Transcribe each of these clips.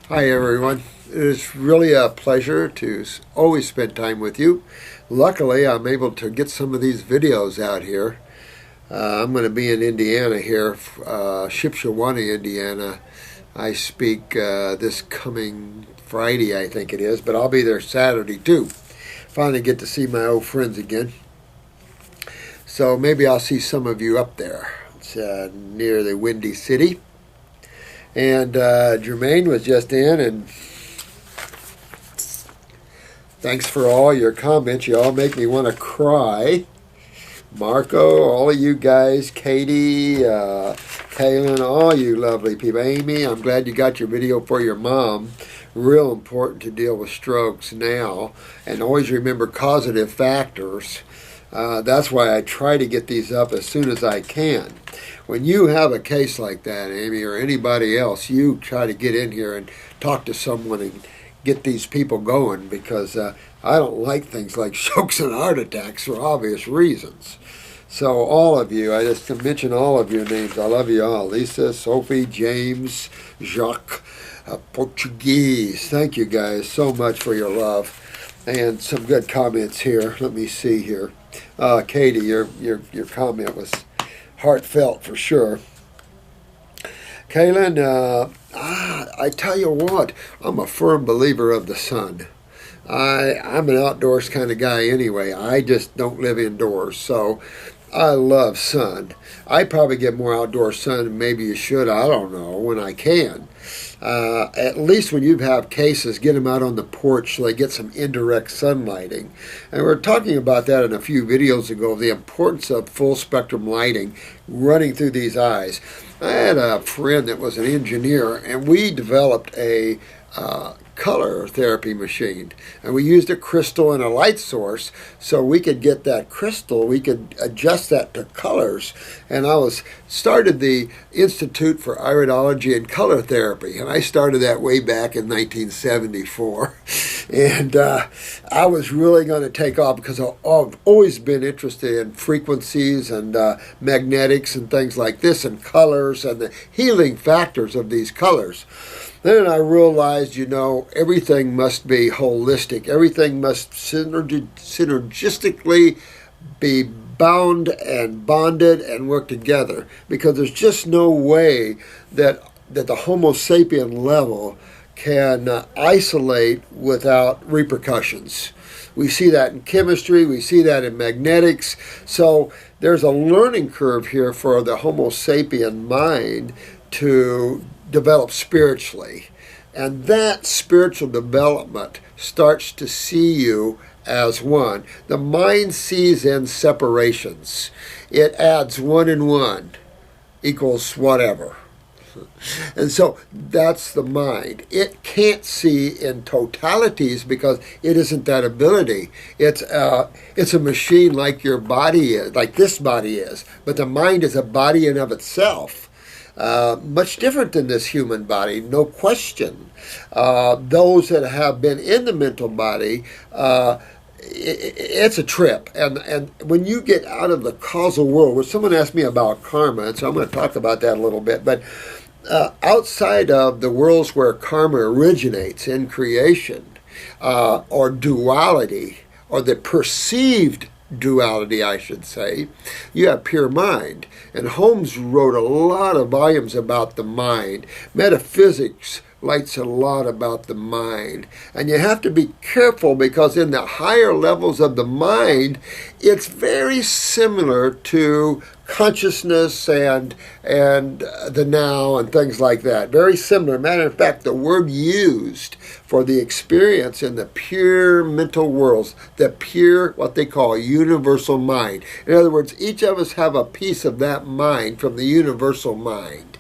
Hi everyone. It is really a pleasure to always spend time with you. Luckily, I'm able to get some of these videos out here. I'm going to be in Indiana here, Shipshewana, Indiana. I speak this coming Friday, I think it is, but I'll be there Saturday too. Finally get to see my old friends again. So maybe I'll see some of you up there. It's near the Windy City. And Jermaine was just in, and thanks for all your comments. You all make me want to cry. Marco, all of you guys, Katie, Kaylin, all you lovely people. Amy, I'm glad you got your video for your mom. Real important to deal with strokes now. And always remember causative factors. That's why I try to get these up as soon as I can. When you have a case like that, Amy, or anybody else, you try to get in here and talk to someone and get these people going, because I don't like things like strokes and heart attacks for obvious reasons. So all of you, I just mention all of your names. I love you all. Lisa, Sophie, James, Jacques, Portuguese. Thank you guys so much for your love. And some good comments here. Let me see here. Katie, your comment was heartfelt for sure. Kaylin, I tell you what, I'm a firm believer of the sun. I'm an outdoors kind of guy anyway. I just don't live indoors, so I love sun. I probably get more outdoor sun than maybe you should. I don't know, when I can. At least when you have cases, get them out on the porch so they get some indirect sunlighting. And we were talking about that in a few videos ago, the importance of full spectrum lighting running through these eyes. I had a friend that was an engineer, and we developed a color therapy machine, and we used a crystal and a light source so we could get that crystal, we could adjust that to colors. And I started the Institute for Iridology and Color Therapy, and I started that way back in 1974. And I was really going to take off because I've always been interested in frequencies and magnetics and things like this, and colors and the healing factors of these colors. Then I realized, everything must be holistic. Everything must synergistically be bound and bonded and work together, because there's just no way that the Homo sapien level can isolate without repercussions. We see that in chemistry, we see that in magnetics. So there's a learning curve here for the Homo sapien mind to develop spiritually. And that spiritual development starts to see you as one. The mind sees in separations. It adds 1 and 1 equals whatever. And so that's the mind. It can't see in totalities because it isn't that ability. It's a machine like your body is, like this body is. But the mind is a body in of itself. Much different than this human body, no question. Those that have been in the mental body, it's a trip. And when you get out of the causal world, where someone asked me about karma, and so I'm going to talk about that a little bit, but outside of the worlds where karma originates in creation, or duality, or the perceived duality, I should say, you have pure mind. And Holmes wrote a lot of volumes about the mind. Metaphysics writes a lot about the mind. And you have to be careful, because in the higher levels of the mind, it's very similar to consciousness and the now and things like that. Very similar. Matter of fact, the word used for the experience in the pure mental worlds, the pure, what they call universal mind. In other words, each of us have a piece of that mind from the universal mind.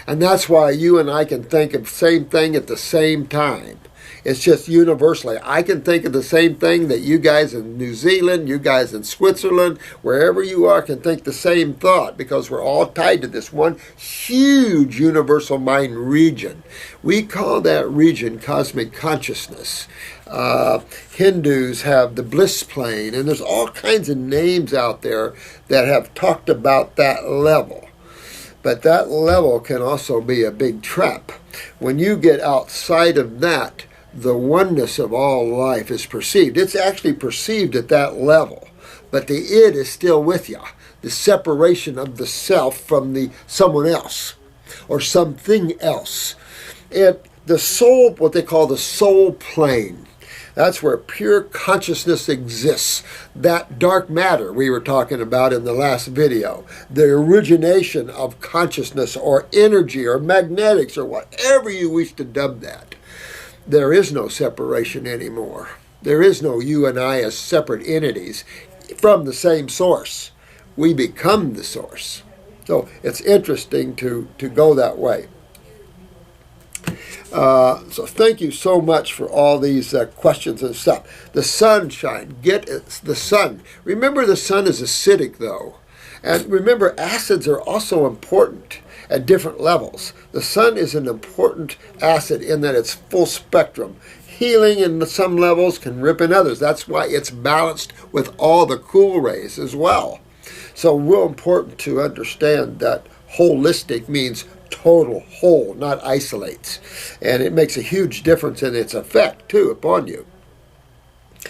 And that's why you and I can think of the same thing at the same time. It's just universally. I can think of the same thing that you guys in New Zealand, you guys in Switzerland, wherever you are, can think the same thought, because we're all tied to this one huge universal mind region. We call that region cosmic consciousness. Hindus have the bliss plane, and there's all kinds of names out there that have talked about that level. But that level can also be a big trap. When you get outside of that, the oneness of all life is perceived. It's actually perceived at that level, but the id is still with you. The separation of the self from the someone else or something else. The soul, what they call the soul plane, that's where pure consciousness exists. That dark matter we were talking about in the last video, the origination of consciousness or energy or magnetics or whatever you wish to dub that. There is no separation anymore. There is no you and I as separate entities from the same source. We become the source. So it's interesting to go that way. So thank you so much for all these questions and stuff. The sunshine, get the sun. Remember, the sun is acidic though. And remember, acids are also important at different levels. The sun is an important acid in that it's full spectrum. Healing in some levels, can rip in others. That's why it's balanced with all the cool rays as well. So real important to understand that holistic means total, whole, not isolates. And it makes a huge difference in its effect, too, upon you.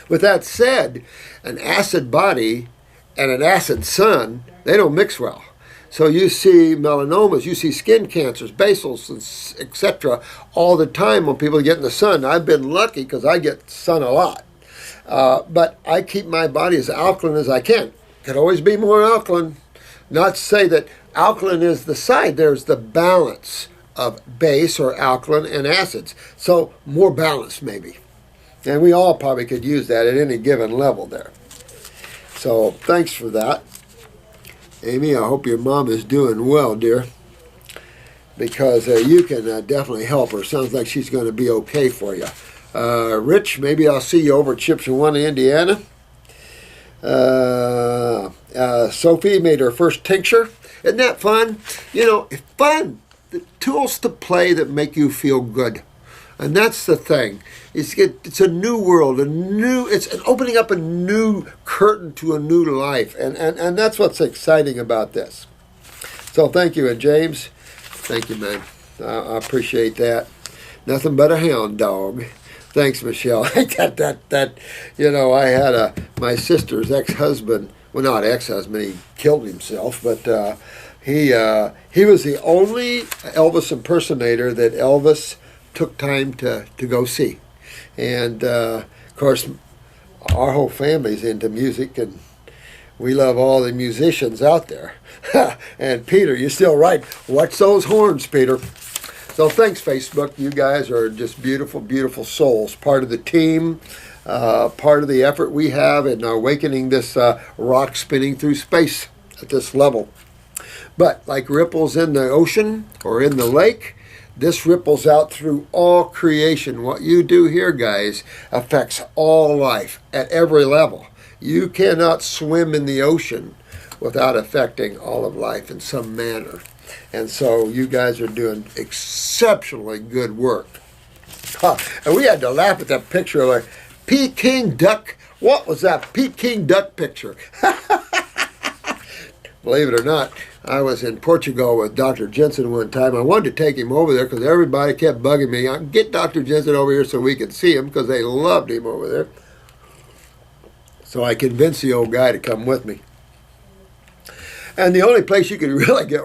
With that said, an acid body and an acid sun, they don't mix well. So you see melanomas, you see skin cancers, basals, etc. all the time when people get in the sun. I've been lucky because I get sun a lot. But I keep my body as alkaline as I can. Could always be more alkaline. Not to say that alkaline is the side. There's the balance of base or alkaline and acids. So more balance maybe. And we all probably could use that at any given level there. So thanks for that. Amy, I hope your mom is doing well, dear. Because you can definitely help her. Sounds like she's going to be okay for you. Rich, maybe I'll see you over at Chips and One, Indiana. Sophie made her first tincture. Isn't that fun? You know, it's fun. The tools to play that make you feel good. And that's the thing. It's a new world, it's an opening up a new curtain to a new life. And that's what's exciting about this. So thank you. And James, thank you, man. I appreciate that. Nothing but a hound dog. Thanks, Michelle. that I had my sister's ex-husband. Well, not ex-husband. He killed himself, but he was the only Elvis impersonator that Elvis took time to go see. And, of course, our whole family's into music, and we love all the musicians out there. And, Peter, you're still right. Watch those horns, Peter. So thanks, Facebook. You guys are just beautiful, beautiful souls. Part of the team, part of the effort we have in awakening this rock spinning through space at this level. But like ripples in the ocean or in the lake, this ripples out through all creation. What you do here, guys, affects all life at every level. You cannot swim in the ocean without affecting all of life in some manner. And so you guys are doing exceptionally good work. And we had to laugh at that picture of a Peking duck. What was that Peking duck picture? Believe it or not, I was in Portugal with Dr. Jensen one time. I wanted to take him over there because everybody kept bugging me. Get Dr. Jensen over here so we could see him because they loved him over there. So I convinced the old guy to come with me. And the only place you could really get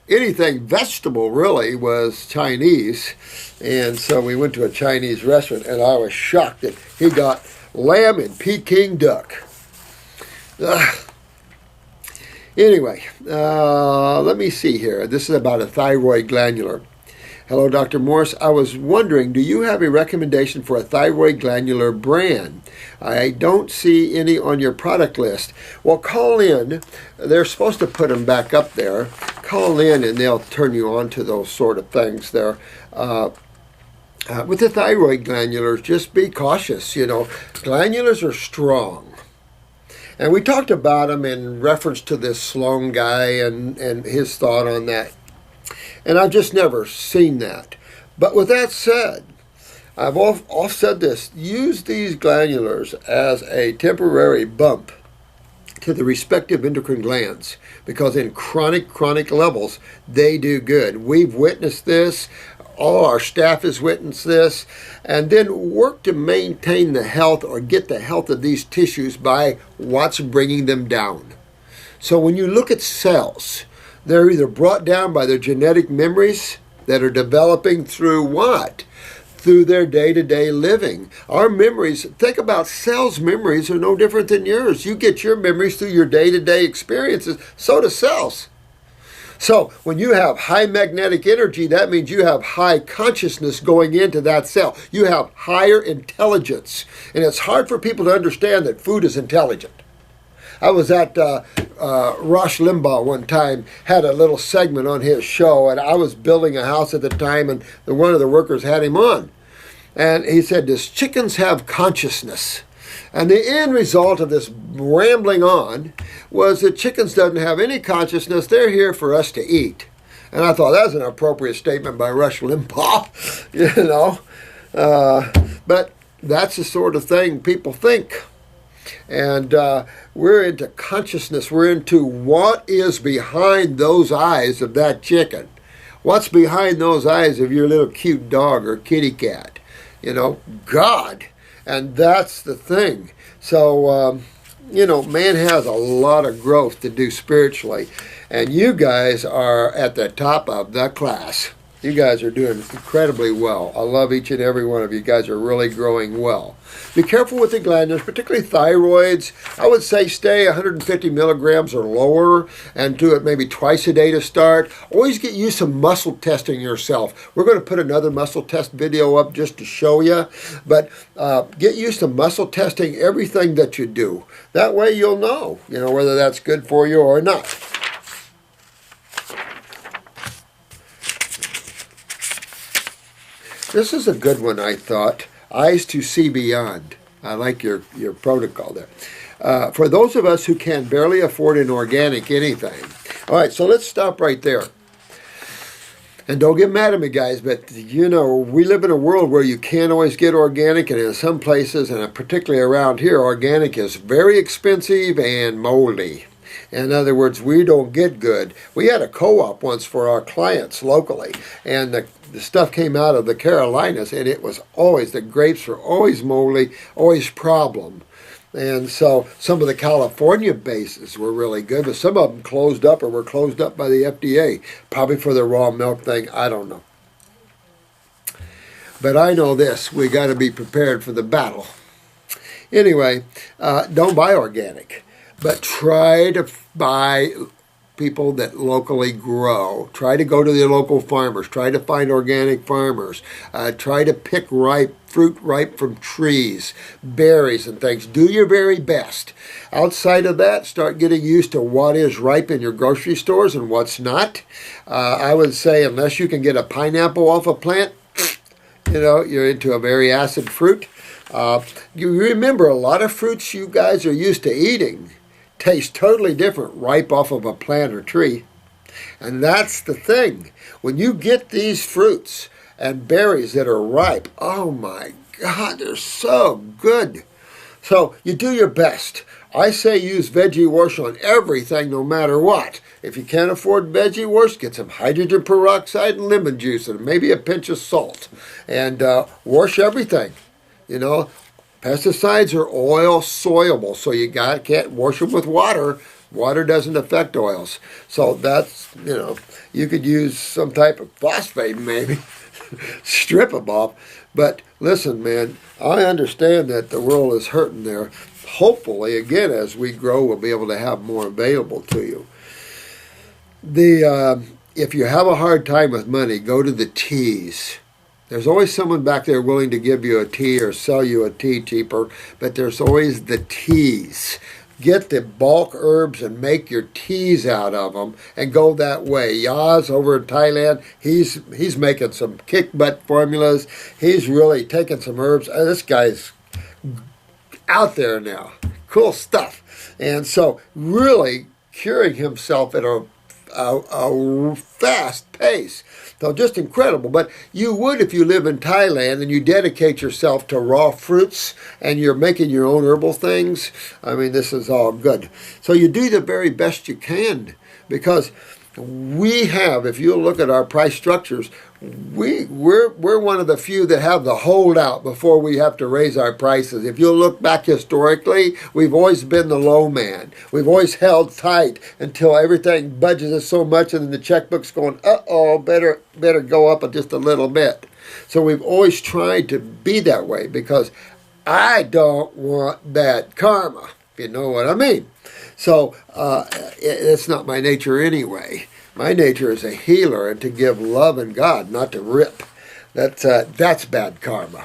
anything vegetable really was Chinese. And so we went to a Chinese restaurant, and I was shocked that he got lamb and Peking duck. Anyway, let me see here. This is about a thyroid glandular. Hello, Dr. Morse. I was wondering, do you have a recommendation for a thyroid glandular brand? I don't see any on your product list. Well, call in. They're supposed to put them back up there. Call in and they'll turn you on to those sort of things there. With the thyroid glandulars, just be cautious. Glandulars are strong. And we talked about them in reference to this Sloan guy and his thought on that. And I've just never seen that. But with that said, I've all said this. Use these glandulars as a temporary bump to the respective endocrine glands, because in chronic levels, they do good. We've witnessed this. All our staff has witnessed this. And then work to maintain the health or get the health of these tissues by what's bringing them down. So when you look at cells, they're either brought down by their genetic memories that are developing through what? Through their day-to-day living. Our memories, think about cells' memories are no different than yours. You get your memories through your day-to-day experiences, so do cells. So when you have high magnetic energy, that means you have high consciousness going into that cell. You have higher intelligence. And it's hard for people to understand that food is intelligent. I was at Rush Limbaugh one time, had a little segment on his show, and I was building a house at the time, and one of the workers had him on. And he said, does chickens have consciousness? And the end result of this rambling on was that chickens doesn't have any consciousness. They're here for us to eat. And I thought that was an appropriate statement by Rush Limbaugh, you know. But that's the sort of thing people think. And we're into consciousness. We're into what is behind those eyes of that chicken. What's behind those eyes of your little cute dog or kitty cat? You know, God. And that's the thing. So, you know, man has a lot of growth to do spiritually. And you guys are at the top of the class. You guys are doing incredibly well. I love each and every one of you. You guys are really growing well. Be careful with the glandulars, particularly thyroids. I would say stay 150 milligrams or lower and do it maybe twice a day to start. Always get used to muscle testing yourself. We're going to put another muscle test video up just to show you. But get used to muscle testing everything that you do. That way you'll know, you know, whether that's good for you or not. This is a good one, I thought. Eyes to see beyond. I like your protocol there. For those of us who can barely afford an organic anything. All right, so let's stop right there. And don't get mad at me, guys, but, you know, we live in a world where you can't always get organic, and in some places, and particularly around here, organic is very expensive and moldy. In other words, we don't get good. We had a co-op once for our clients locally, and the stuff came out of the Carolinas, and it was always, the grapes were always moldy, always problem. And so some of the California bases were really good, but some of them closed up or were closed up by the FDA, probably for the raw milk thing, I don't know. But I know this, we got to be prepared for the battle. Anyway, don't buy organic. But try to buy people that locally grow. Try to go to the local farmers. Try to find organic farmers. Try to pick fruit ripe from trees, berries and things. Do your very best. Outside of that, start getting used to what is ripe in your grocery stores and what's not. I would say unless you can get a pineapple off a plant, you know, you're into a very acid fruit. You remember a lot of fruits you guys are used to eating taste totally different ripe off of a plant or tree. And that's the thing. When you get these fruits and berries that are ripe, oh my God, they're so good. So you do your best. I say use veggie wash on everything no matter what. If you can't afford veggie wash, get some hydrogen peroxide and lemon juice and maybe a pinch of salt. And wash everything, you know. Pesticides are oil soluble, so you can't wash them with water. Water doesn't affect oils. So that's, you know, you could use some type of phosphate maybe, strip them off. But listen, man, I understand that the world is hurting there. Hopefully, again, as we grow, we'll be able to have more available to you. If you have a hard time with money, go to the teas. There's always someone back there willing to give you a tea or sell you a tea cheaper, but there's always the teas. Get the bulk herbs and make your teas out of them and go that way. Yaz over in Thailand, he's making some kick butt formulas. He's really taking some herbs. This guy's out there now. Cool stuff. And so really curing himself at a a fast pace. So just incredible. But you would if you live in Thailand and you dedicate yourself to raw fruits and you're making your own herbal things. I mean, this is all good. So you do the very best you can, because we have, if you look at our price structures, we're one of the few that have the holdout before we have to raise our prices. If you look back historically, we've always been the low man. We've always held tight until everything budges so much and then the checkbook's going, uh-oh, better go up just a little bit. So we've always tried to be that way, because I don't want bad karma, if you know what I mean. So it's not my nature anyway. My nature is a healer and to give love and God, not to rip. That's bad karma.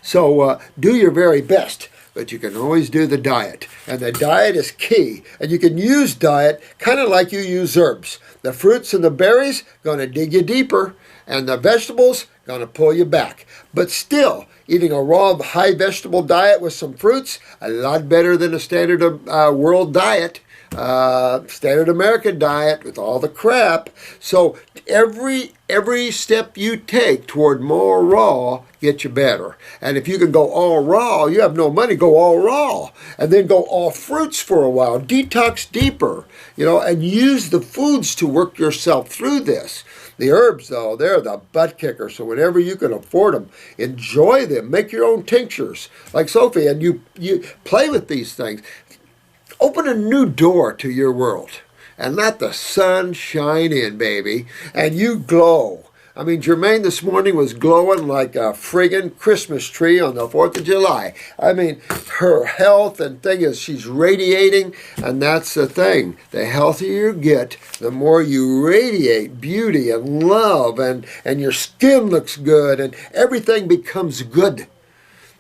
So do your very best, but you can always do the diet. And the diet is key. And you can use diet kind of like you use herbs. The fruits and the berries going to dig you deeper, and the vegetables going to pull you back. But still, eating a raw, high vegetable diet with some fruits, a lot better than a standard world diet, standard American diet with all the crap. So every step you take toward more raw gets you better. And if you can go all raw, you have no money, go all raw. And then go all fruits for a while, detox deeper, and use the foods to work yourself through this. The herbs, though, they're the butt kicker. So whenever you can afford them, enjoy them. Make your own tinctures, like Sophie, and you play with these things. Open a new door to your world and let the sun shine in, baby, and you glow. I mean, Jermaine this morning was glowing like a friggin' Christmas tree on the 4th of July. I mean, her health and thing is she's radiating, and that's the thing. The healthier you get, the more you radiate beauty and love, and your skin looks good, and everything becomes good.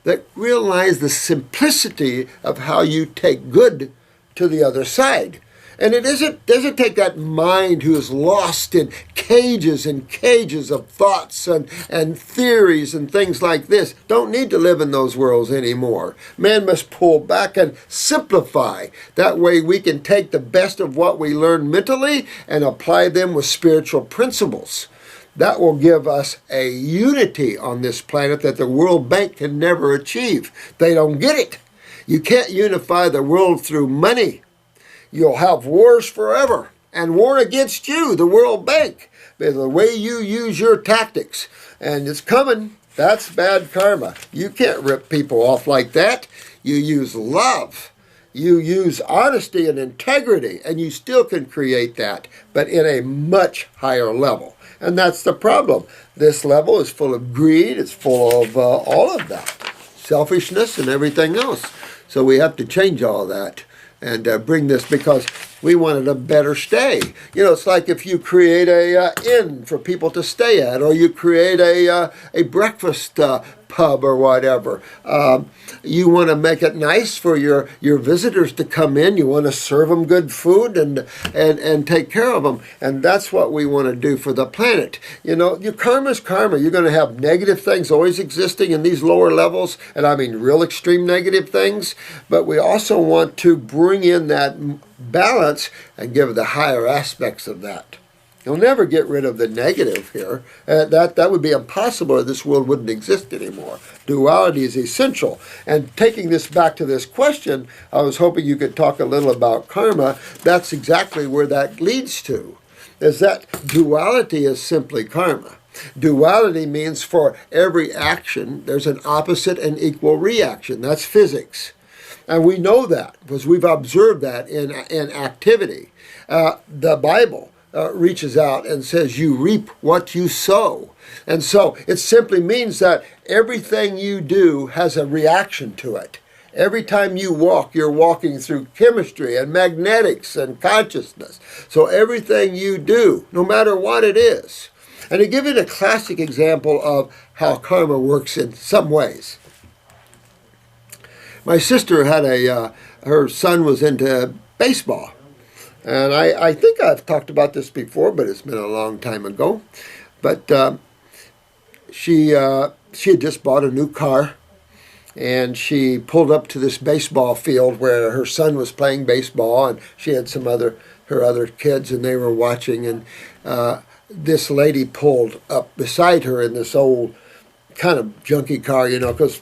That realize the simplicity of how you take good to the other side. And it doesn't take that mind who is lost in cages and cages of thoughts and theories and things like this. Don't need to live in those worlds anymore. Man must pull back and simplify. That way we can take the best of what we learn mentally and apply them with spiritual principles. That will give us a unity on this planet that the World Bank can never achieve. They don't get it. You can't unify the world through money. You'll have wars forever, and war against you, the World Bank, the way you use your tactics. And it's coming. That's bad karma. You can't rip people off like that. You use love. You use honesty and integrity, and you still can create that, but in a much higher level. And that's the problem. This level is full of greed. It's full of all of that, selfishness and everything else. So we have to change all that and bring this, because we wanted a better stay. It's like if you create a inn for people to stay at, or you create a breakfast pub or whatever. You want to make it nice for your visitors to come in. You want to serve them good food and take care of them. And that's what we want to do for the planet. Your karma is karma. You're going to have negative things always existing in these lower levels, and I mean real extreme negative things. But we also want to bring in that balance and give the higher aspects of that. You'll never get rid of the negative here. That would be impossible, or this world wouldn't exist anymore. Duality is essential. And taking this back to this question, I was hoping you could talk a little about karma. That's exactly where that leads to, is that duality is simply karma. Duality means for every action, there's an opposite and equal reaction. That's physics. And we know that because we've observed that in activity. The Bible reaches out and says you reap what you sow. And so it simply means that everything you do has a reaction to it. Every time you walk, you're walking through chemistry and magnetics and consciousness. So everything you do, no matter what it is. And to give you a classic example of how karma works in some ways. My sister had her son was into baseball. And I think I've talked about this before, but it's been a long time ago. But she had just bought a new car, and she pulled up to this baseball field where her son was playing baseball, and she had some other her other kids, and they were watching, and this lady pulled up beside her in this old kind of junky car, because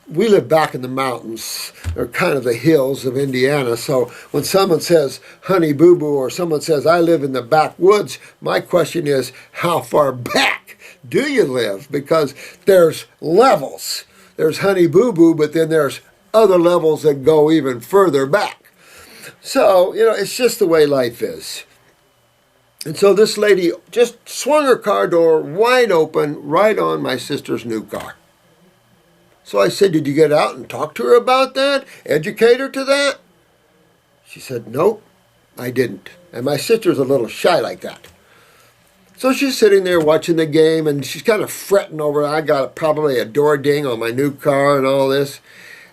we live back in the mountains, or kind of the hills of Indiana. So when someone says, honey boo boo, or someone says, I live in the backwoods, my question is, how far back do you live? Because there's levels. There's honey boo boo, but then there's other levels that go even further back. So, it's just the way life is. And so this lady just swung her car door wide open right on my sister's new car. So I said, did you get out and talk to her about that? Educate her to that? She said, nope, I didn't. And my sister's a little shy like that. So she's sitting there watching the game, and she's kind of fretting over, I got probably a door ding on my new car and all this.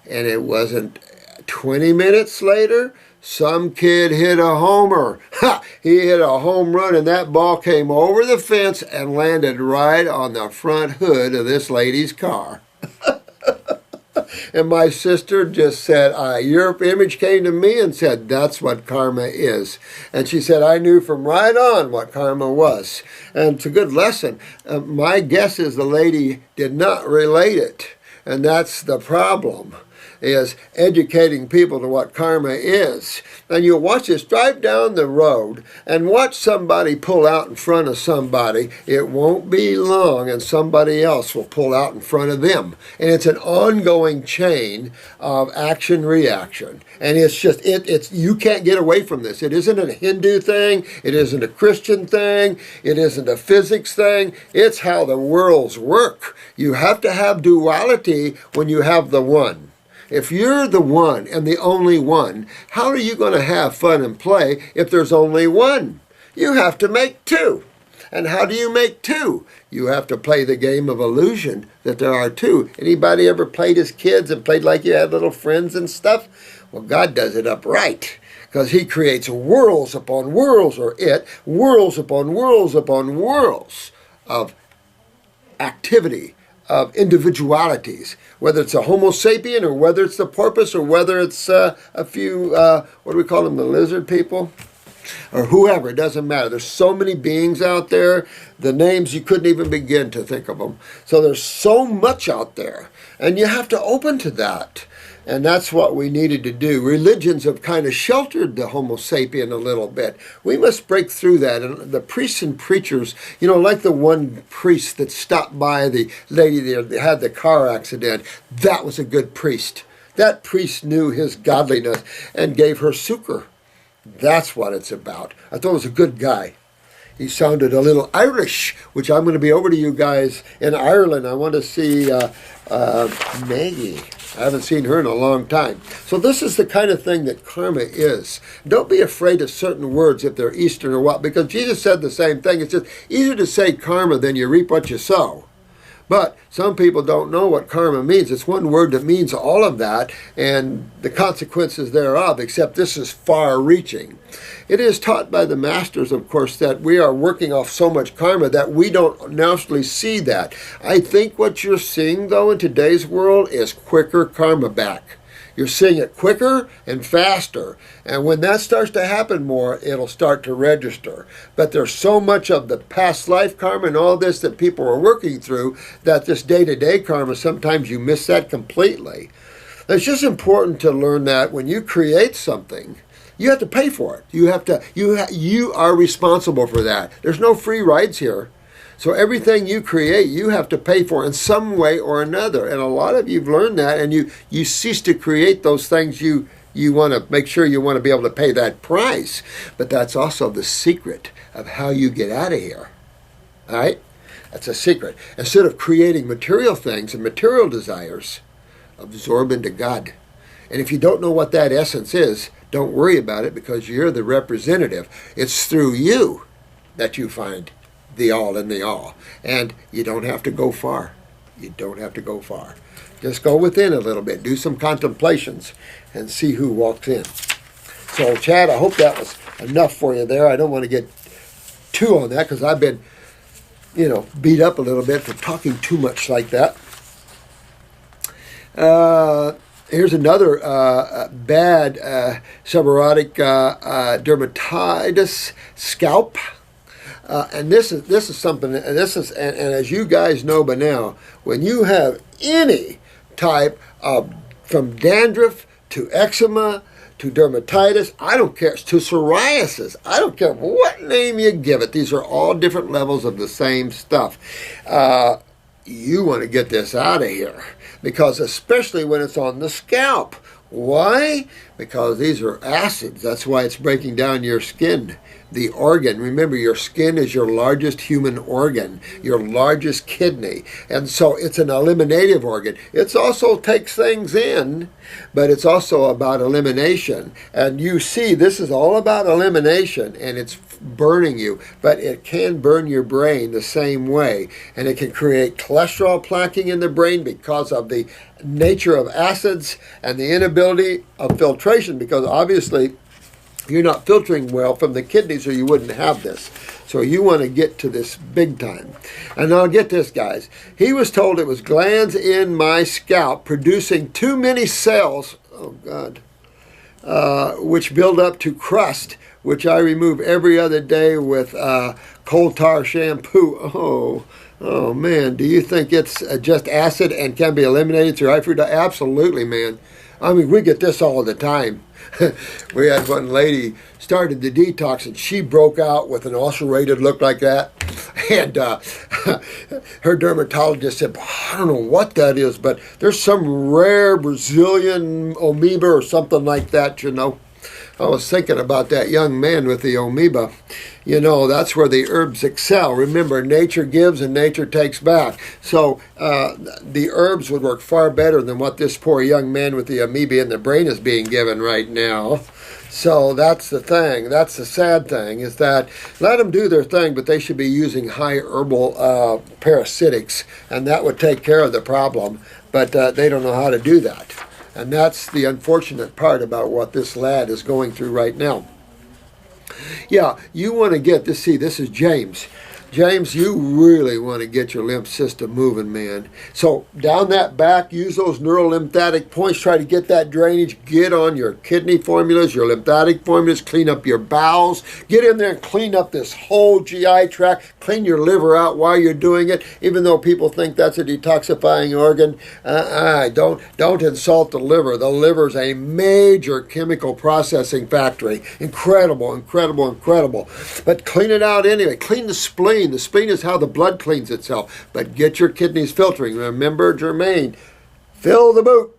And it wasn't 20 minutes later, some kid hit a homer. Ha! He hit a home run, and that ball came over the fence and landed right on the front hood of this lady's car. And my sister just said, your image came to me and said, that's what karma is. And she said, I knew from right on what karma was. And it's a good lesson. My guess is the lady did not relate it. And that's the problem, is educating people to what karma is. And you'll watch this, drive down the road and watch somebody pull out in front of somebody. It won't be long and somebody else will pull out in front of them. And it's an ongoing chain of action-reaction. And it's just, you can't get away from this. It isn't a Hindu thing. It isn't a Christian thing. It isn't a physics thing. It's how the worlds work. You have to have duality when you have the one. If you're the one and the only one, how are you going to have fun and play if there's only one? You have to make two. And how do you make two? You have to play the game of illusion that there are two. Anybody ever played as kids and played like you had little friends and stuff? Well, God does it upright, because he creates worlds upon worlds, worlds upon worlds upon worlds of activity, of individualities, whether it's a Homo sapien or whether it's the porpoise or whether it's a few, what do we call them, the lizard people? Or whoever, it doesn't matter. There's so many beings out there, the names you couldn't even begin to think of them. So there's so much out there, and you have to open to that. And that's what we needed to do. Religions have kind of sheltered the Homo sapien a little bit. We must break through that. And the priests and preachers, like the one priest that stopped by the lady that had the car accident, that was a good priest. That priest knew his godliness and gave her succor. That's what it's about. I thought it was a good guy. He sounded a little Irish, which I'm going to be over to you guys in Ireland. I want to see Maggie. I haven't seen her in a long time. So this is the kind of thing that karma is. Don't be afraid of certain words if they're Eastern or what, because Jesus said the same thing. It's just easier to say karma than you reap what you sow. But some people don't know what karma means. It's one word that means all of that and the consequences thereof, except this is far-reaching. It is taught by the masters, of course, that we are working off so much karma that we don't naturally see that. I think what you're seeing, though, in today's world is quicker karma back. You're seeing it quicker and faster. And when that starts to happen more, it'll start to register. But there's so much of the past life karma and all this that people are working through that this day-to-day karma, sometimes you miss that completely. It's just important to learn that when you create something, you have to pay for it. You are responsible for that. There's no free rides here. So everything you create, you have to pay for in some way or another. And a lot of you've learned that, and you cease to create those things you want to make sure you want to be able to pay that price. But that's also the secret of how you get out of here. All right? That's a secret. Instead of creating material things and material desires, absorb into God. And if you don't know what that essence is, don't worry about it, because you're the representative. It's through you that you find the all in the all. And you don't have to go far. You don't have to go far. Just go within a little bit. Do some contemplations and see who walks in. So, Chad, I hope that was enough for you there. I don't want to get too on that, because I've been, beat up a little bit for talking too much like that. Here's another bad seborrheic dermatitis, scalp. And this is something, and as you guys know by now, when you have any type of, from dandruff to eczema to dermatitis, I don't care, to psoriasis, I don't care what name you give it, these are all different levels of the same stuff. You want to get this out of here, because especially when it's on the scalp. Why? Because these are acids. That's why it's breaking down your skin, the organ. Remember, your skin is your largest human organ, your largest kidney. And so it's an eliminative organ. It also takes things in, but it's also about elimination. And you see, this is all about elimination, and it's burning you, but it can burn your brain the same way, and it can create cholesterol plaquing in the brain because of the nature of acids and the inability of filtration, because obviously you're not filtering well from the kidneys or you wouldn't have this. So you want to get to this big time. And now get this, guys. He was told it was glands in my scalp producing too many cells, oh God, which build up to crust, which I remove every other day with coal tar shampoo. Oh man, do you think it's just acid and can be eliminated through iFruit? Absolutely, man. I mean, we get this all the time. We had one lady started the detox, and she broke out with an ulcerated look like that. And her dermatologist said, I don't know what that is, but there's some rare Brazilian amoeba or something like that, you know. I was thinking about that young man with the amoeba. You know, that's where the herbs excel. Remember, nature gives and nature takes back. So the herbs would work far better than what this poor young man with the amoeba in the brain is being given right now. So that's the thing. That's the sad thing, is that let them do their thing, but they should be using high herbal parasitics, and that would take care of the problem. But they don't know how to do that. And that's the unfortunate part about what this lad is going through right now. Yeah, you want to get this. See, this is James. James, you really want to get your lymph system moving, man. So down that back, use those neurolymphatic points. Try to get that drainage. Get on your kidney formulas, your lymphatic formulas. Clean up your bowels. Get in there and clean up this whole GI tract. Clean your liver out while you're doing it. Even though people think that's a detoxifying organ, don't insult the liver. The liver's a major chemical processing factory. Incredible, incredible, incredible. But clean it out anyway. Clean the spleen. The spleen is how the blood cleans itself. But get your kidneys filtering. Remember, Jermaine, fill the boot.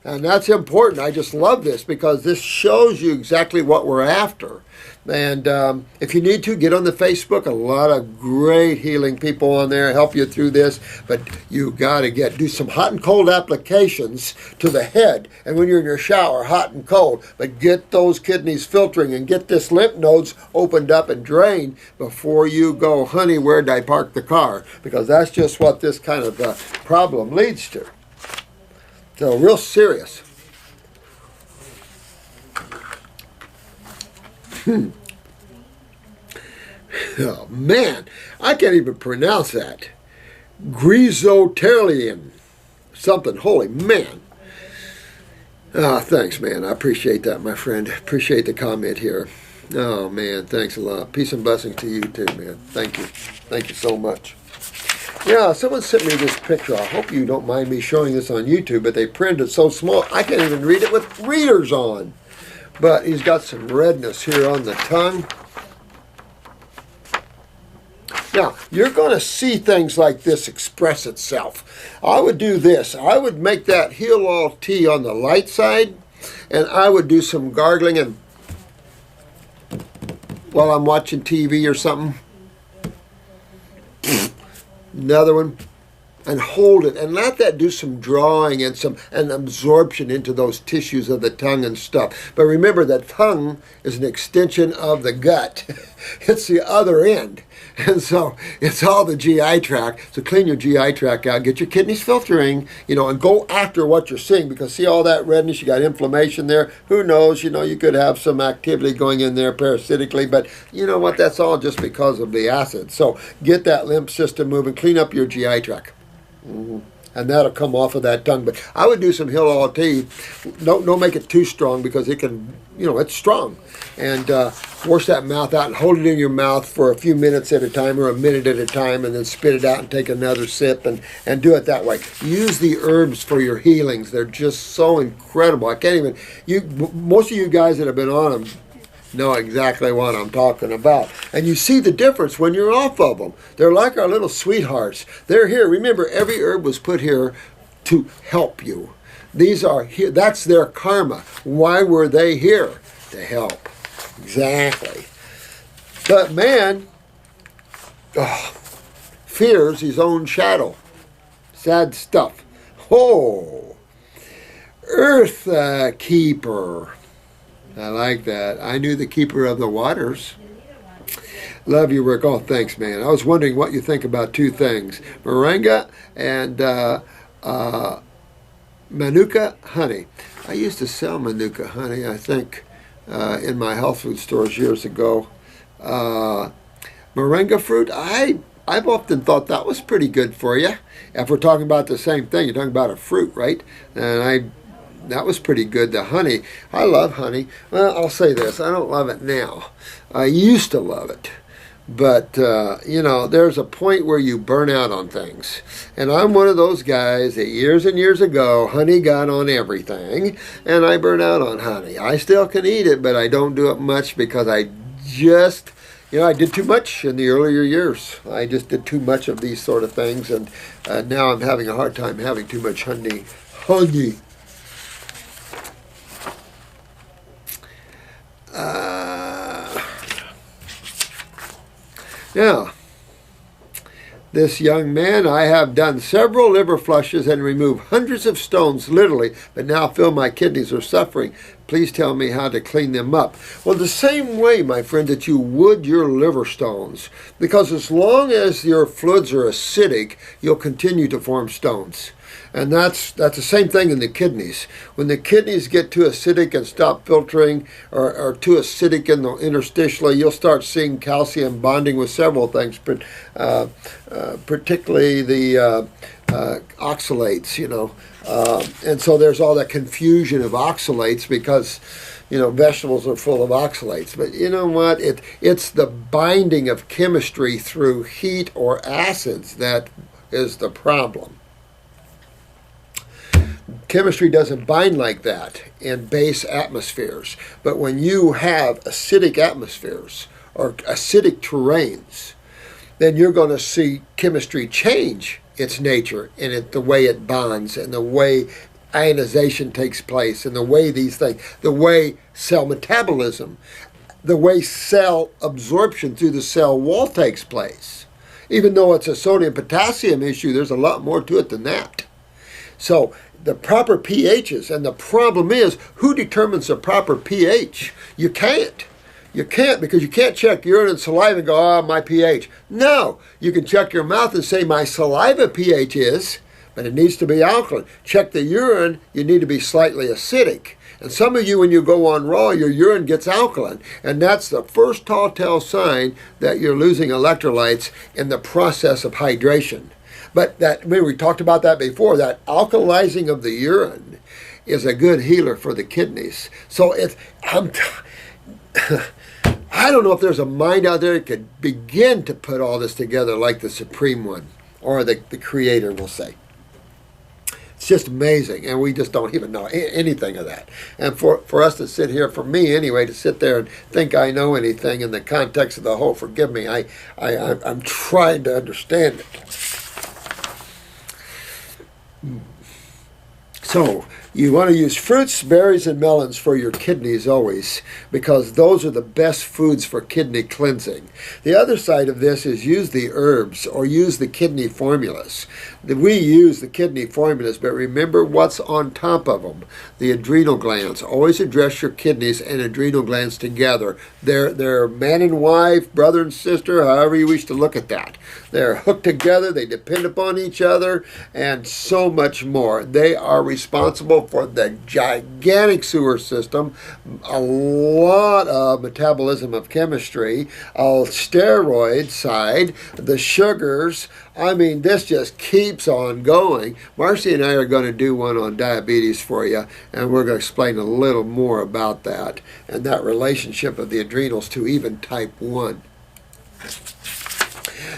And that's important. I just love this because this shows you exactly what we're after. And if you need to, get on the Facebook. A lot of great healing people on there help you through this. But you got to do some hot and cold applications to the head. And when you're in your shower, hot and cold. But get those kidneys filtering and get this lymph nodes opened up and drained before you go, honey, where'd I park the car? Because that's just what this kind of problem leads to. So real serious. Oh man, I can't even pronounce that. Grisoterian. Something, holy man. Thanks, man. I appreciate that, my friend. Appreciate the comment here. Oh man, thanks a lot. Peace and blessings to you too, man. Thank you. Thank you so much. Yeah, someone sent me this picture. I hope you don't mind me showing this on YouTube, but they printed it so small I can't even read it with readers on. But he's got some redness here on the tongue. Now, you're going to see things like this express itself. I would do this. I would make that Heal All tea on the light side, and I would do some gargling and while I'm watching TV or something. Another one. And hold it and let that do some drawing and some absorption into those tissues of the tongue and stuff. But remember that tongue is an extension of the gut. It's the other end. And so it's all the GI tract. So clean your GI tract out, get your kidneys filtering, and go after what you're seeing, because see all that redness, you got inflammation there. Who knows, you could have some activity going in there parasitically, but you know what, that's all just because of the acid. So get that lymph system moving, clean up your GI tract. and that'll come off of that tongue. But I would do some hill all tea. Don't make it too strong because it can, it's strong. And wash that mouth out and hold it in your mouth for a few minutes at a time or a minute at a time, and then spit it out and take another sip and do it that way. Use the herbs for your healings. They're just so incredible. I can't even, most of you guys that have been on them know exactly what I'm talking about. And you see the difference when you're off of them. They're like our little sweethearts. They're here. Remember, every herb was put here to help you. These are here. That's their karma. Why were they here? To help. Exactly. But man fears his own shadow. Sad stuff. Oh, Earth Keeper. I like that. I knew the keeper of the waters. Love you, Rick. Oh, thanks, man. I was wondering what you think about two things. Moringa and Manuka Honey. I used to sell Manuka Honey, I think, in my health food stores years ago. Moringa fruit, I've often thought that was pretty good for you. If we're talking about the same thing, you're talking about a fruit, right? And that was pretty good. The honey, I love honey. Well, I'll say this, I don't love it now. I used to love it. But, there's a point where you burn out on things. And I'm one of those guys that years and years ago, honey got on everything, and I burn out on honey. I still can eat it, but I don't do it much because I just, I did too much in the earlier years. I just did too much of these sort of things, and now I'm having a hard time having too much honey. Now, this young man, I have done several liver flushes and removed hundreds of stones, literally, but now feel my kidneys are suffering. Please tell me how to clean them up. Well, the same way, my friend, that you would your liver stones, because as long as your fluids are acidic, you'll continue to form stones. And that's the same thing in the kidneys. When the kidneys get too acidic and stop filtering, or too acidic in the interstitially, you'll start seeing calcium bonding with several things, particularly the oxalates, and so there's all that confusion of oxalates because, vegetables are full of oxalates. But you know what? It's the binding of chemistry through heat or acids that is the problem. Chemistry doesn't bind like that in base atmospheres. But when you have acidic atmospheres or acidic terrains, then you're going to see chemistry change its nature and the way it bonds and the way ionization takes place and the way these things, the way cell metabolism, the way cell absorption through the cell wall takes place. Even though it's a sodium-potassium issue, there's a lot more to it than that. So the proper pHs, and the problem is, who determines the proper pH? You can't. You can't, because you can't check urine and saliva and go, oh, my pH. No, you can check your mouth and say, my saliva pH is, but it needs to be alkaline. Check the urine, you need to be slightly acidic. And some of you, when you go on raw, your urine gets alkaline. And that's the first telltale sign that you're losing electrolytes in the process of hydration. But we talked about that before, that alkalizing of the urine is a good healer for the kidneys. So I don't know if there's a mind out there that could begin to put all this together like the Supreme One, or the Creator, we'll say. It's just amazing, and we just don't even know anything of that. And for us to sit here, for me anyway, to sit there and think I know anything in the context of the whole, forgive me, I'm trying to understand it. So, you want to use fruits, berries, and melons for your kidneys always, because those are the best foods for kidney cleansing. The other side of this is use the herbs or use the kidney formulas. We use the kidney formulas, but remember what's on top of them. The adrenal glands. Always address your kidneys and adrenal glands together. They're man and wife, brother and sister, however you wish to look at that. They're hooked together, they depend upon each other, and so much more. They are responsible responsible for the gigantic sewer system, a lot of metabolism of chemistry, a steroid side, the sugars. I mean, this just keeps on going. Marcy and I are going to do one on diabetes for you, and we're going to explain a little more about that and that relationship of the adrenals to even type 1.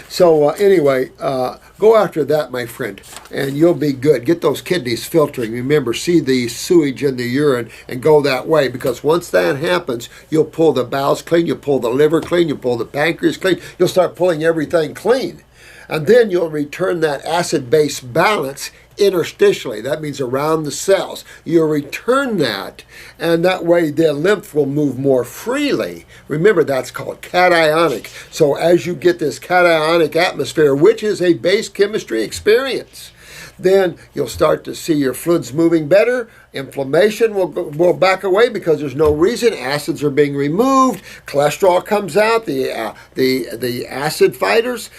So anyway, go after that, my friend, and you'll be good. Get those kidneys filtering. Remember, see the sewage in the urine and go that way, because once that happens, you'll pull the bowels clean, you'll pull the liver clean, you'll pull the pancreas clean, you'll start pulling everything clean. And then you'll return that acid-base balance interstitially. That means around the cells. You'll return that, and that way the lymph will move more freely. Remember, that's called cationic. So as you get this cationic atmosphere, which is a base chemistry experience, then you'll start to see your fluids moving better. Inflammation will back away because there's no reason. Acids are being removed. Cholesterol comes out. The acid fighters.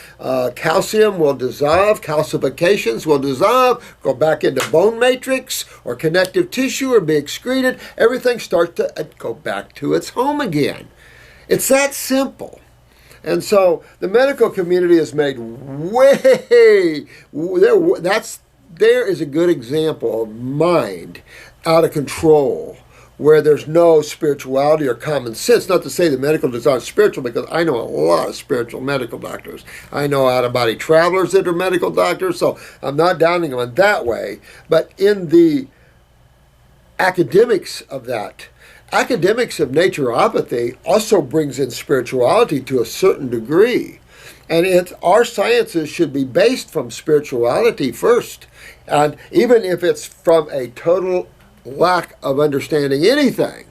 Calcium will dissolve. Calcifications will dissolve. Go back into bone matrix or connective tissue or be excreted. Everything starts to go back to its home again. It's that simple. And so the medical community has made there is a good example of mind out of control where there's no spirituality or common sense. Not to say the medical doctors aren't spiritual, because I know a lot of spiritual medical doctors. I know out-of-body travelers that are medical doctors, so I'm not downing them in that way. But in the academics of that, academics of naturopathy also brings in spirituality to a certain degree. And our sciences should be based from spirituality first. And even if it's from a total lack of understanding anything,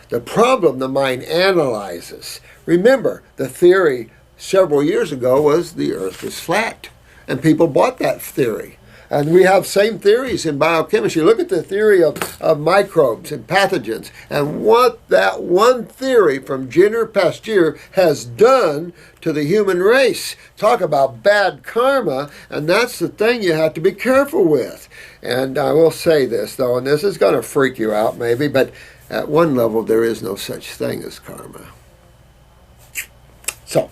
the problem the mind analyzes. Remember, the theory several years ago was the earth was flat. And people bought that theory. And we have same theories in biochemistry. Look at the theory of microbes and pathogens, and what that one theory from Jenner Pasteur has done to the human race. Talk about bad karma, and that's the thing you have to be careful with. And I will say this, though, and this is going to freak you out maybe, but at one level there is no such thing as karma. So,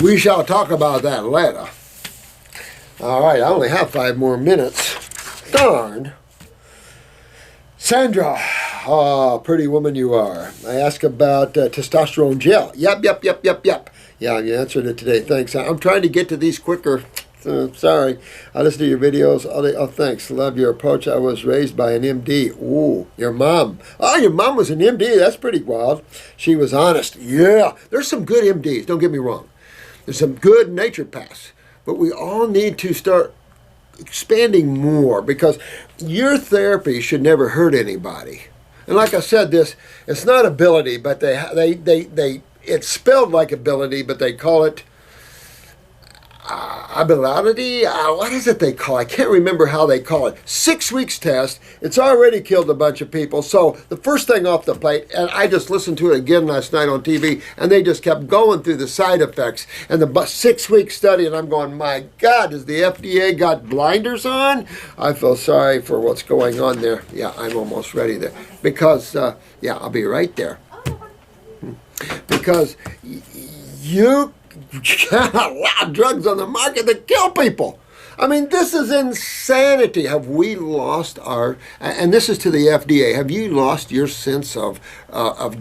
we shall talk about that later. All right, I only have 5 more minutes. Darn. Sandra, pretty woman you are. I asked about testosterone gel. Yep. Yeah, you answered it today. Thanks. I'm trying to get to these quicker. Sorry. I listen to your videos. Oh, thanks. Love your approach. I was raised by an MD. Ooh, your mom. Oh, your mom was an MD. That's pretty wild. She was honest. Yeah, there's some good MDs. Don't get me wrong. There's some good naturopaths. But we all need to start expanding more, because your therapy should never hurt anybody. And like I said, it's not ability, but it's spelled like ability, but they call it ability. What is it they call it? I can't remember how they call it. 6 weeks test. It's already killed a bunch of people. So the first thing off the plate, and I just listened to it again last night on TV, and they just kept going through the side effects and the 6 week study, and I'm going, my God, has the FDA got blinders on? I feel sorry for what's going on there. Yeah, I'm almost ready there. Because, I'll be right there. Because you got a lot of drugs on the market that kill people. I mean, this is insanity. Have we lost and this is to the FDA, have you lost your sense of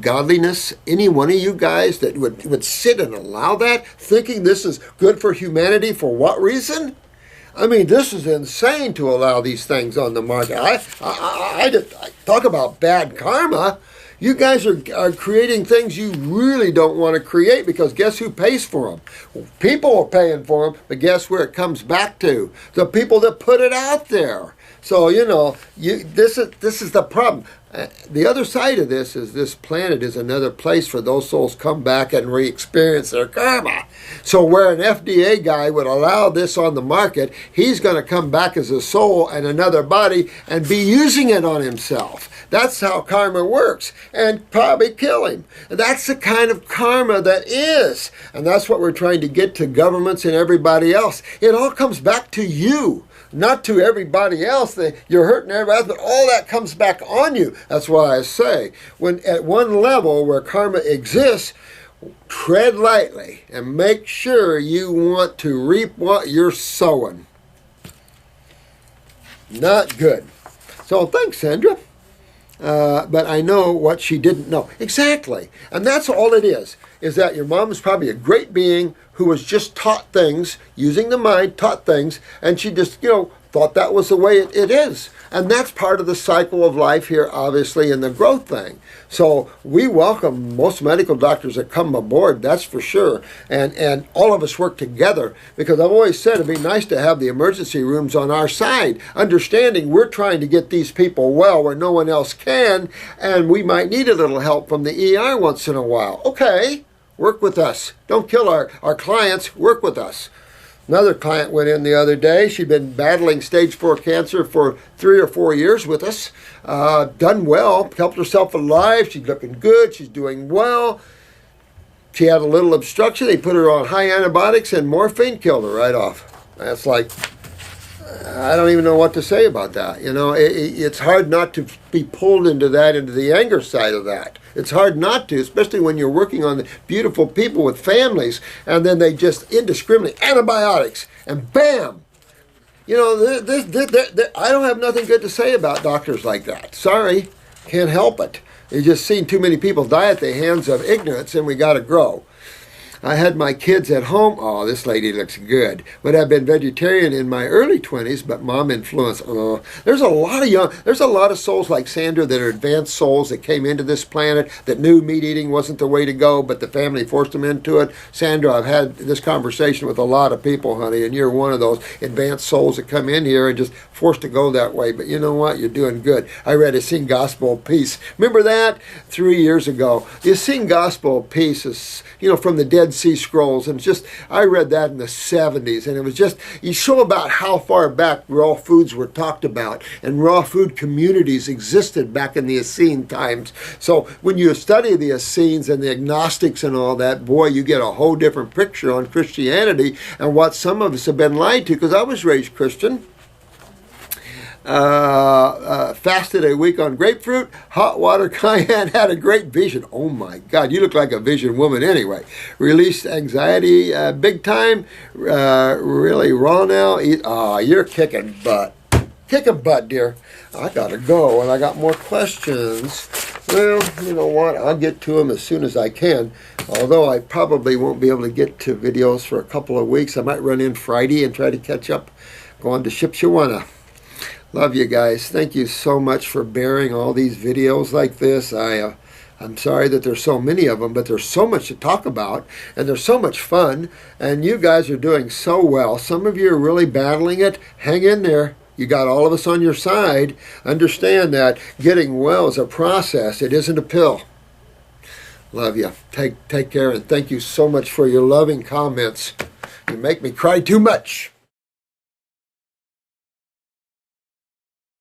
godliness? Any one of you guys that would sit and allow that, thinking this is good for humanity, for what reason? I mean, this is insane to allow these things on the market. I talk about bad karma. You guys are creating things you really don't want to create, because guess who pays for them? People are paying for them, but guess where it comes back to? The people that put it out there. So, this is the problem. The other side of this is this planet is another place for those souls come back and re-experience their karma. So where an FDA guy would allow this on the market, he's going to come back as a soul and another body and be using it on himself. That's how karma works, and probably kill him. And that's the kind of karma that is. And that's what we're trying to get to governments and everybody else. It all comes back to you, not to everybody else. else. You're hurting everybody else, but all that comes back on you. That's why I say, when at one level where karma exists, tread lightly and make sure you want to reap what you're sowing. Not good. So thanks, Sandra. But I know what she didn't know. Exactly. And that's all it is that your mom is probably a great being who was just taught things, using the mind, taught things, and she just, thought that was the way it is. And that's part of the cycle of life here, obviously, in the growth thing. So we welcome most medical doctors that come aboard, that's for sure. And all of us work together, because I've always said it'd be nice to have the emergency rooms on our side, understanding we're trying to get these people well where no one else can, and we might need a little help from the ER once in a while. Okay, work with us. Don't kill our clients, work with us. Another client went in the other day. She'd been battling stage 4 cancer for 3 or 4 years with us. Done well, helped herself alive. She's looking good. She's doing well. She had a little obstruction. They put her on high antibiotics, and morphine killed her right off. That's like, I don't even know what to say about that. It's hard not to be pulled into the anger side of that. It's hard not to, especially when you're working on the beautiful people with families, and then they just indiscriminately, antibiotics, and bam! I don't have nothing good to say about doctors like that. Sorry, can't help it. You've just seen too many people die at the hands of ignorance, and we got to grow. I had my kids at home. Oh, this lady looks good. Would have been vegetarian in my early 20s, but mom influence. There's a lot of souls like Sandra that are advanced souls that came into this planet that knew meat eating wasn't the way to go, but the family forced them into it. Sandra, I've had this conversation with a lot of people, honey, and you're one of those advanced souls that come in here and just forced to go that way. But you know what? You're doing good. I read A Sing Gospel of Peace. Remember that? 3 years ago. The Sing Gospel of Peace is, from the Dead Sea Scrolls, and I read that in the 70s, and it was just, you show about how far back raw foods were talked about, and raw food communities existed back in the Essene times. So when you study the Essenes and the agnostics and all that, boy, you get a whole different picture on Christianity and what some of us have been lied to, because I was raised Christian. Fasted a week on grapefruit, hot water, cayenne, had a great vision. Oh my God, you look like a vision woman anyway. Released anxiety big time, really raw now. You're kicking butt. Kicking butt, dear. I gotta go, and I got more questions. Well, you know what? I'll get to them as soon as I can. Although I probably won't be able to get to videos for a couple of weeks. I might run in Friday and try to catch up. Go on to Shipshawana. Love you guys. Thank you so much for bearing all these videos like this. I'm sorry that there's so many of them, but there's so much to talk about, and there's so much fun, and you guys are doing so well. Some of you are really battling it. Hang in there. You got all of us on your side. Understand that getting well is a process. It isn't a pill. Love you. Take care, and thank you so much for your loving comments. You make me cry too much.